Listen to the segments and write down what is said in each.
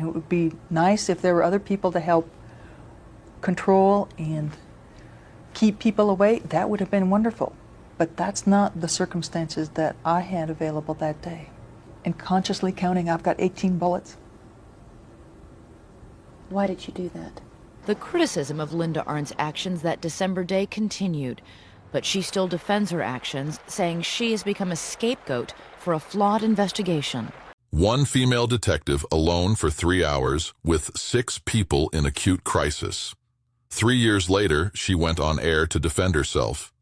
And it would be nice if there were other people to help control and keep people away. That would have been wonderful. But that's not the circumstances that I had available that day. And consciously counting, I've got 18 bullets. Why did you do that? The criticism of Linda Arndt's actions that December day continued, but she still defends her actions, saying she has become a scapegoat for a flawed investigation. One female detective alone for 3 hours with 6 people in acute crisis. 3 years later, she went on air to defend herself.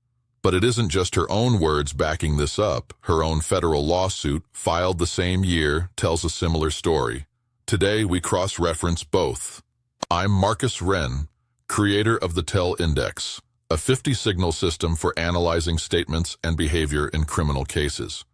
But it isn't just her own words backing this up. Her own federal lawsuit, filed the same year, tells a similar story. Today, we cross-reference both. I'm Marcus Wren, creator of the Tell Index, a 50-signal system for analyzing statements and behavior in criminal cases.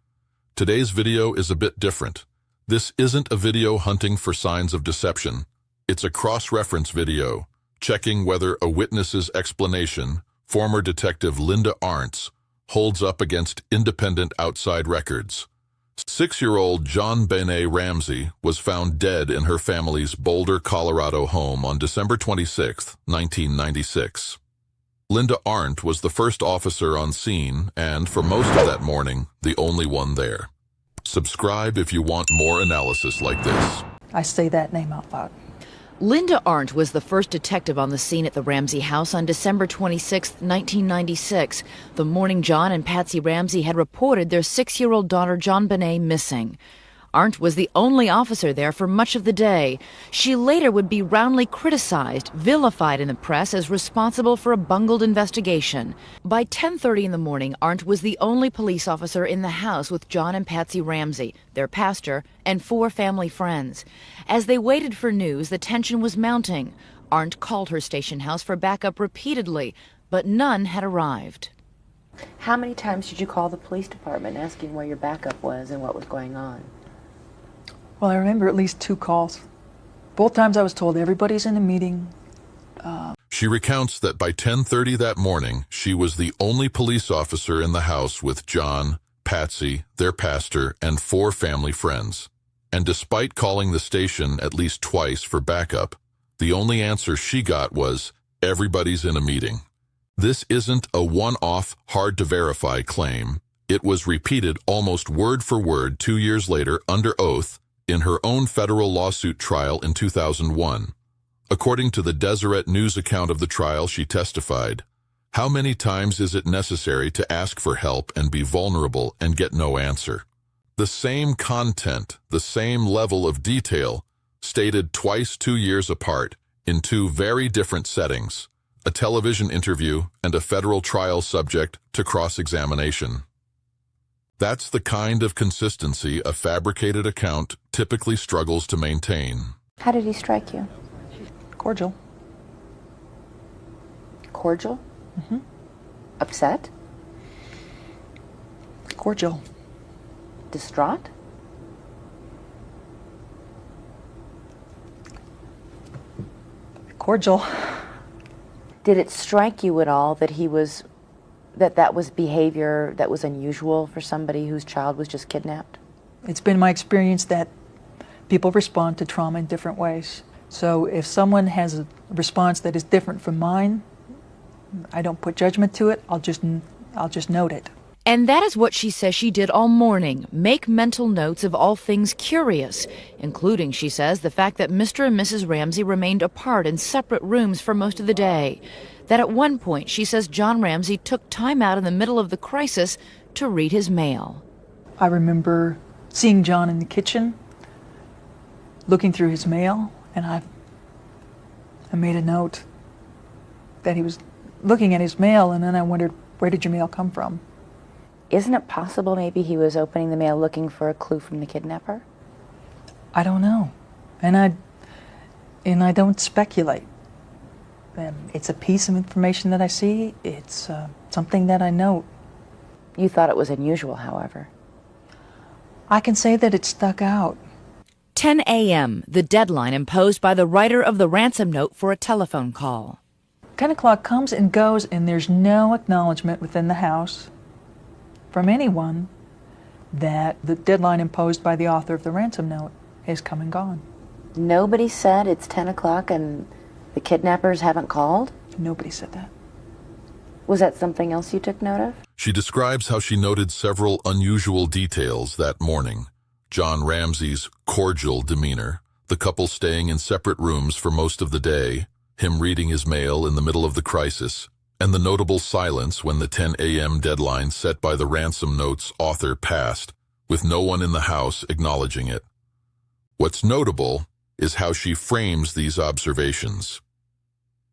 Today's video is a bit different. This isn't a video hunting for signs of deception. It's a cross-reference video, checking whether a witness's explanation, former Detective Linda Arndt's, holds up against independent outside records. 6-year-old JonBenét Ramsey was found dead in her family's Boulder, Colorado home on December 26, 1996. Linda Arndt was the first officer on scene and, for most of that morning, the only one there. Subscribe if you want more analysis like this. I say that name out loud. Linda Arndt was the first detective on the scene at the Ramsey house on December 26, 1996, the morning John and Patsy Ramsey had reported their 6-year-old daughter JonBenét missing. Arndt was the only officer there for much of the day. She later would be roundly criticized, vilified in the press as responsible for a bungled investigation. By 10:30 in the morning, Arndt was the only police officer in the house with John and Patsy Ramsey, their pastor, and 4 family friends. As they waited for news, the tension was mounting. Arndt called her station house for backup repeatedly, but none had arrived. How many times did you call the police department asking where your backup was and what was going on? Well, I remember at least 2 calls. Both times I was told everybody's in a meeting. She recounts that by 10:30 that morning, she was the only police officer in the house with John, Patsy, their pastor, and 4 family friends. And despite calling the station at least twice for backup, the only answer she got was, everybody's in a meeting. This isn't a one-off, hard-to-verify claim. It was repeated almost word for word 2 years later under oath in her own federal lawsuit trial in 2001. According to the Deseret news account of the trial, she testified, "How many times is it necessary to ask for help and be vulnerable and get no answer?" The same content, the same level of detail, stated twice 2 years apart in 2 very different settings, a television interview and a federal trial subject to cross-examination. That's the kind of consistency a fabricated account typically struggles to maintain. How did he strike you? Cordial. Cordial? Mm-hmm. Upset? Cordial. Distraught? Cordial. Did it strike you at all that that was behavior that was unusual for somebody whose child was just kidnapped? It's been my experience that people respond to trauma in different ways. So if someone has a response that is different from mine, I don't put judgment to it. I'll just note it. And that is what she says she did all morning, make mental notes of all things curious, including, she says, the fact that Mr. and Mrs. Ramsey remained apart in separate rooms for most of the day. That at one point, she says John Ramsey took time out in the middle of the crisis to read his mail. I remember seeing John in the kitchen, looking through his mail, and I made a note that he was looking at his mail, and then I wondered, where did your mail come from? Isn't it possible maybe he was opening the mail looking for a clue from the kidnapper? I don't know, and I don't speculate. It's a piece of information that I see. It's something that I note. You thought it was unusual, however. I can say that it stuck out. 10 a.m., the deadline imposed by the writer of the ransom note for a telephone call. 10 o'clock comes and goes, and there's no acknowledgement within the house from anyone that the deadline imposed by the author of the ransom note has come and gone. Nobody said it's 10 o'clock and the kidnappers haven't called? Nobody said that. Was that something else you took note of? She describes how she noted several unusual details that morning. John Ramsey's cordial demeanor, the couple staying in separate rooms for most of the day, him reading his mail in the middle of the crisis, and the notable silence when the 10 a.m. deadline set by the ransom note's author passed, with no one in the house acknowledging it. What's notable is how she frames these observations.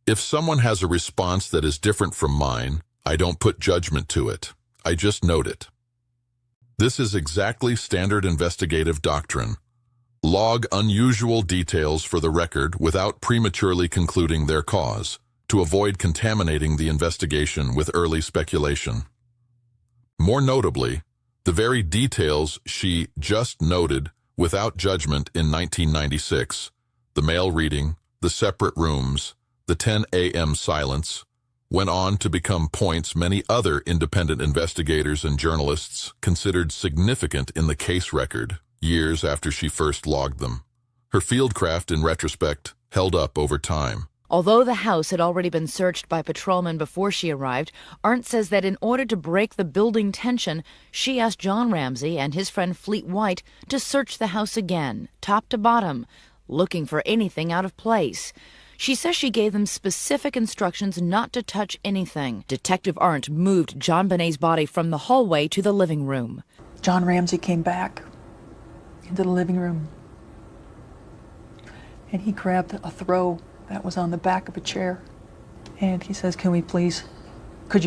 If someone has a response that is different from mine, I don't put judgment to it. I just note it. This is exactly standard investigative doctrine. Log unusual details for the record without prematurely concluding their cause, to avoid contaminating the investigation with early speculation. More notably, the very details she just noted without judgment in 1996, the mail reading, the separate rooms, the 10 a.m. silence, went on to become points many other independent investigators and journalists considered significant in the case record years after she first logged them. Her fieldcraft, in retrospect, held up over time. Although the house had already been searched by patrolmen before she arrived, Arndt says that in order to break the building tension, she asked John Ramsey and his friend Fleet White to search the house again, top to bottom, looking for anything out of place. She says she gave them specific instructions not to touch anything. Detective Arndt moved JonBenét's body from the hallway to the living room. John Ramsey came back into the living room, and he grabbed a throw that was on the back of a chair, and he says, could you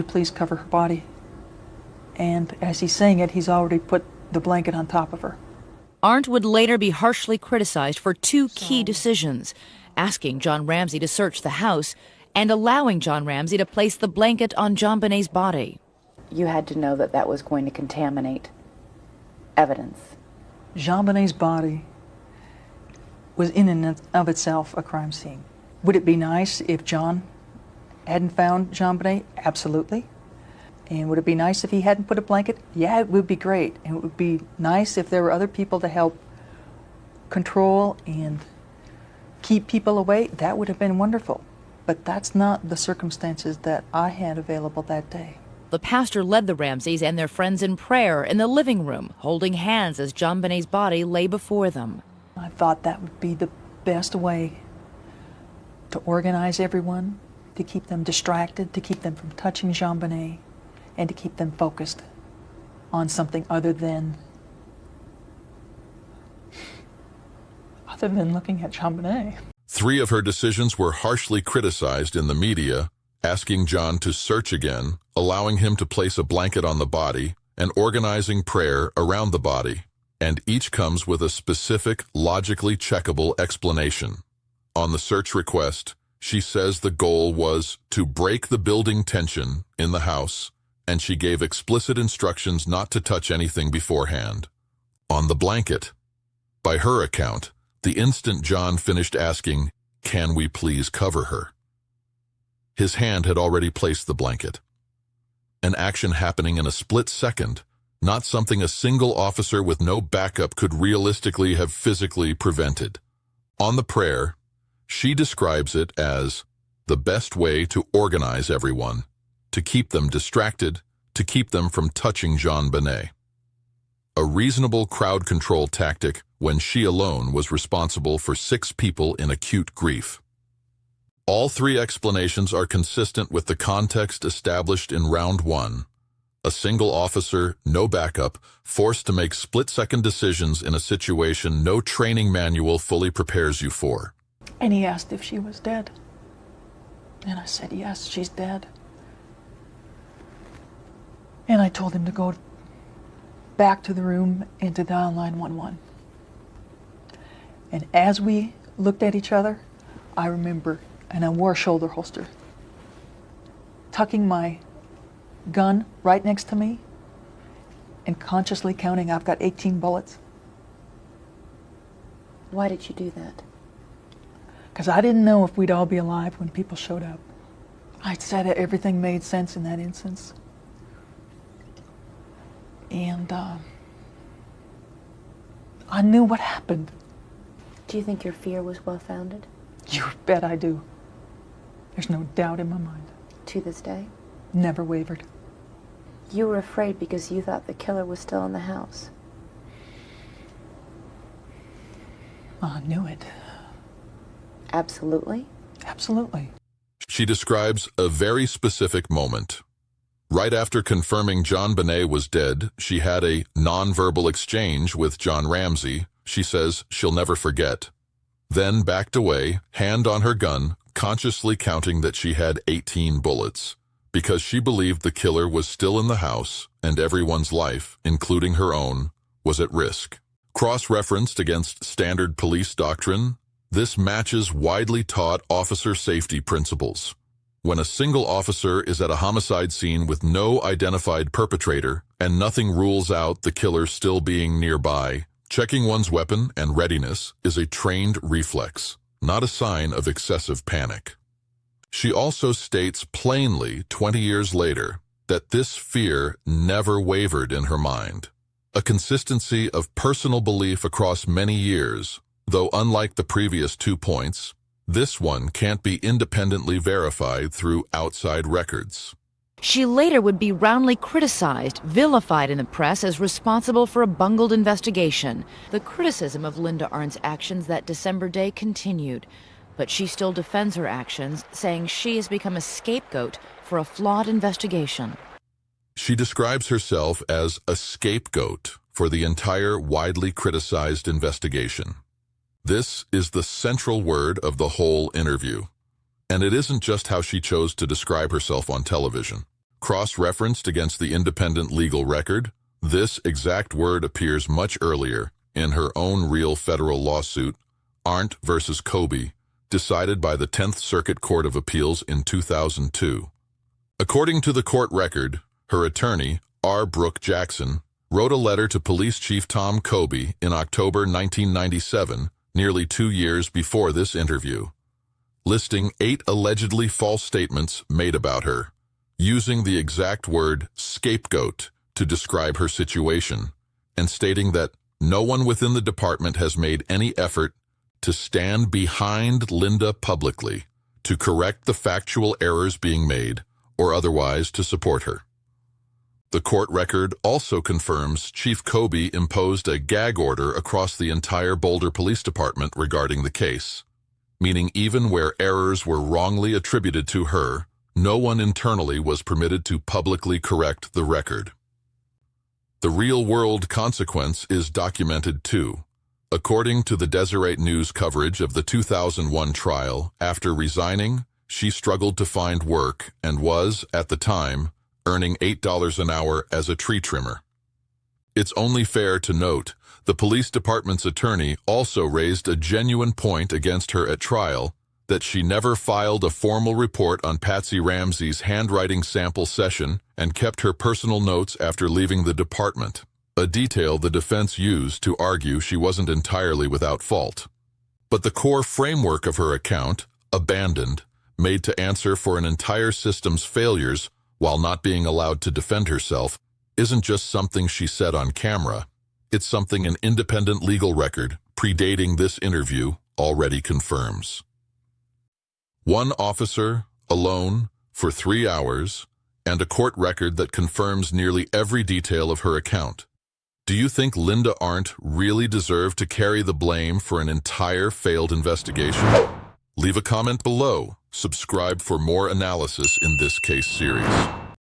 please cover her body? And as he's saying it, he's already put the blanket on top of her. Arndt would later be harshly criticized for two key decisions: asking John Ramsey to search the house and allowing John Ramsey to place the blanket on JonBenét's body. You had to know that that was going to contaminate evidence. JonBenét's body was in and of itself a crime scene. Would it be nice if John hadn't found JonBenet? Absolutely. And would it be nice if he hadn't put a blanket? Yeah, it would be great. And it would be nice if there were other people to help control and keep people away. That would have been wonderful. But that's not the circumstances that I had available that day. The pastor led the Ramseys and their friends in prayer in the living room, holding hands as JonBenét's body lay before them. I thought that would be the best way to organize everyone, to keep them distracted, to keep them from touching JonBenet, and to keep them focused on something other than looking at JonBenet. 3 of her decisions were harshly criticized in the media, asking John to search again, allowing him to place a blanket on the body, and organizing prayer around the body. And each comes with a specific, logically checkable explanation. On the search request, she says the goal was to break the building tension in the house, and she gave explicit instructions not to touch anything beforehand. On the blanket, by her account, the instant John finished asking, "Can we please cover her?" his hand had already placed the blanket. An action happening in a split second, not something a single officer with no backup could realistically have physically prevented. On the prayer, she describes it as the best way to organize everyone, to keep them distracted, to keep them from touching JonBenet. A reasonable crowd control tactic when she alone was responsible for 6 people in acute grief. All 3 explanations are consistent with the context established in round 1. A single officer, no backup, forced to make split-second decisions in a situation no training manual fully prepares you for. And he asked if she was dead. And I said, yes, she's dead. And I told him to go back to the room and to dial 911. And as we looked at each other, I remember, and I wore a shoulder holster, tucking my gun right next to me and consciously counting, I've got 18 bullets. Why did you do that? Because I didn't know if we'd all be alive when people showed up. I said everything made sense in that instance. And I knew what happened. Do you think your fear was well-founded? You bet I do. There's no doubt in my mind. To this day? Never wavered. You were afraid because you thought the killer was still in the house. I knew it. Absolutely? Absolutely. She describes a very specific moment. Right after confirming JonBenét was dead, she had a nonverbal exchange with John Ramsey. She says she'll never forget. Then backed away, hand on her gun, consciously counting that she had 18 bullets, because she believed the killer was still in the house and everyone's life, including her own, was at risk. Cross-referenced against standard police doctrine, this matches widely taught officer safety principles. When a single officer is at a homicide scene with no identified perpetrator and nothing rules out the killer still being nearby, checking one's weapon and readiness is a trained reflex, not a sign of excessive panic. She also states plainly 20 years later that this fear never wavered in her mind. A consistency of personal belief across many years, though unlike the previous 2 points, this one can't be independently verified through outside records. She later would be roundly criticized, vilified in the press as responsible for a bungled investigation. The criticism of Linda Arndt's actions that December day continued, but she still defends her actions, saying she has become a scapegoat for a flawed investigation. She describes herself as a scapegoat for the entire widely criticized investigation. This is the central word of the whole interview. And it isn't just how she chose to describe herself on television. Cross-referenced against the independent legal record, this exact word appears much earlier in her own real federal lawsuit, Arndt versus Koby, decided by the 10th Circuit Court of Appeals in 2002. According to the court record, her attorney, R. Brooke Jackson, wrote a letter to Police Chief Tom Koby in October 1997, nearly 2 years before this interview, listing 8 allegedly false statements made about her, using the exact word scapegoat to describe her situation, and stating that no one within the department has made any effort to stand behind Linda publicly to correct the factual errors being made or otherwise to support her. The court record also confirms Chief Koby imposed a gag order across the entire Boulder Police Department regarding the case, meaning even where errors were wrongly attributed to her, no one internally was permitted to publicly correct the record. The real-world consequence is documented too. According to the Deseret news coverage of the 2001 trial, after resigning, she struggled to find work and was, at the time, earning $8 an hour as a tree trimmer. It's only fair to note the police department's attorney also raised a genuine point against her at trial that she never filed a formal report on Patsy Ramsey's handwriting sample session and kept her personal notes after leaving the department, a detail the defense used to argue she wasn't entirely without fault. But the core framework of her account, abandoned, made to answer for an entire system's failures while not being allowed to defend herself, isn't just something she said on camera. It's something an independent legal record predating this interview already confirms. One officer, alone, for 3 hours, and a court record that confirms nearly every detail of her account. Do you think Linda Arndt really deserved to carry the blame for an entire failed investigation? Leave a comment below. Subscribe for more analysis in this case series.